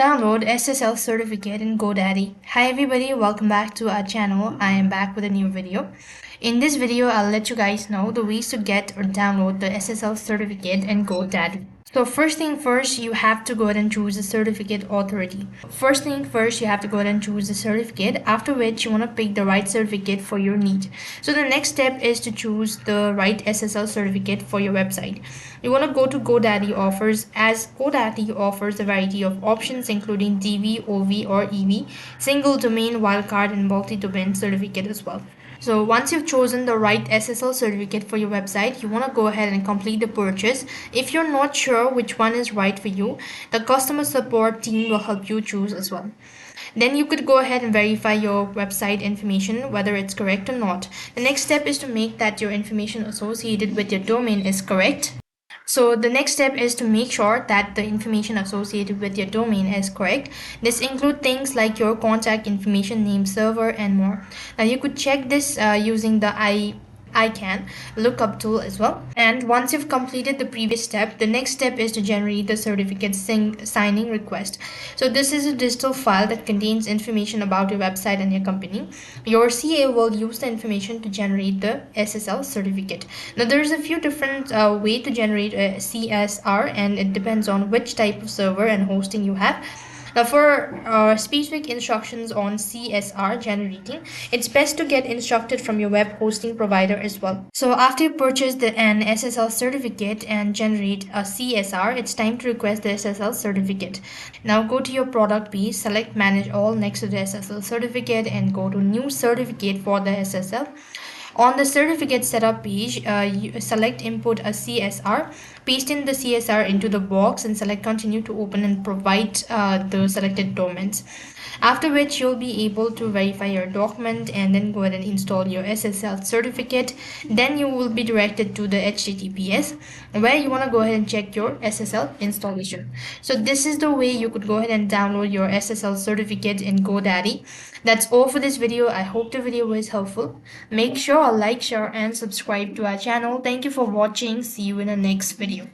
Download SSL Certificate in Godaddy. Hi everybody, welcome back to our channel. I am back with a new video. In this video, I'll let you guys know the ways to get or download the SSL Certificate in Godaddy. So first thing first, you have to go ahead and choose the certificate authority. First thing first, you have to go ahead and choose the certificate, after which you want to pick the right certificate for your need. So the next step is to choose the right SSL certificate for your website. You want to go to GoDaddy offers, as GoDaddy offers a variety of options including DV, OV or EV, single domain, wildcard and multi-domain certificate as well. So once you've chosen the right SSL certificate for your website, you want to go ahead and complete the purchase. If you're not sure which one is right for you, the customer support team will help you choose as well. Then you could go ahead and verify your website information, whether it's correct or not. The next step is to make that your information associated with your domain is correct. So the next step is to make sure that the information associated with your domain is correct. This includes things like your contact information, name, server, and more. Now you could check this using the ICANN lookup tool as well. And once you've completed the previous step, the next step is to generate the certificate signing request. So this is a digital file that contains information about your website and your company. Your CA will use the information to generate the SSL certificate. Now there's a few different way to generate a CSR, and it depends on which type of server and hosting you have. Now, for specific instructions on CSR generating, it's best to get instructed from your web hosting provider as well. So, after you purchase an SSL certificate and generate a CSR, it's time to request the SSL certificate. Now, go to your product page, select Manage All next to the SSL certificate, and go to New Certificate for the SSL. On the certificate setup page, you select input a CSR, paste in the CSR into the box and select continue to open and provide the selected documents. After which you'll be able to verify your document and then go ahead and install your SSL certificate. Then you will be directed to the HTTPS where you want to go ahead and check your SSL installation. So this is the way you could go ahead and download your SSL certificate in GoDaddy. That's all for this video. I hope the video was helpful. Make sure to like, share and subscribe to our channel. Thank you for watching. See you in the next video.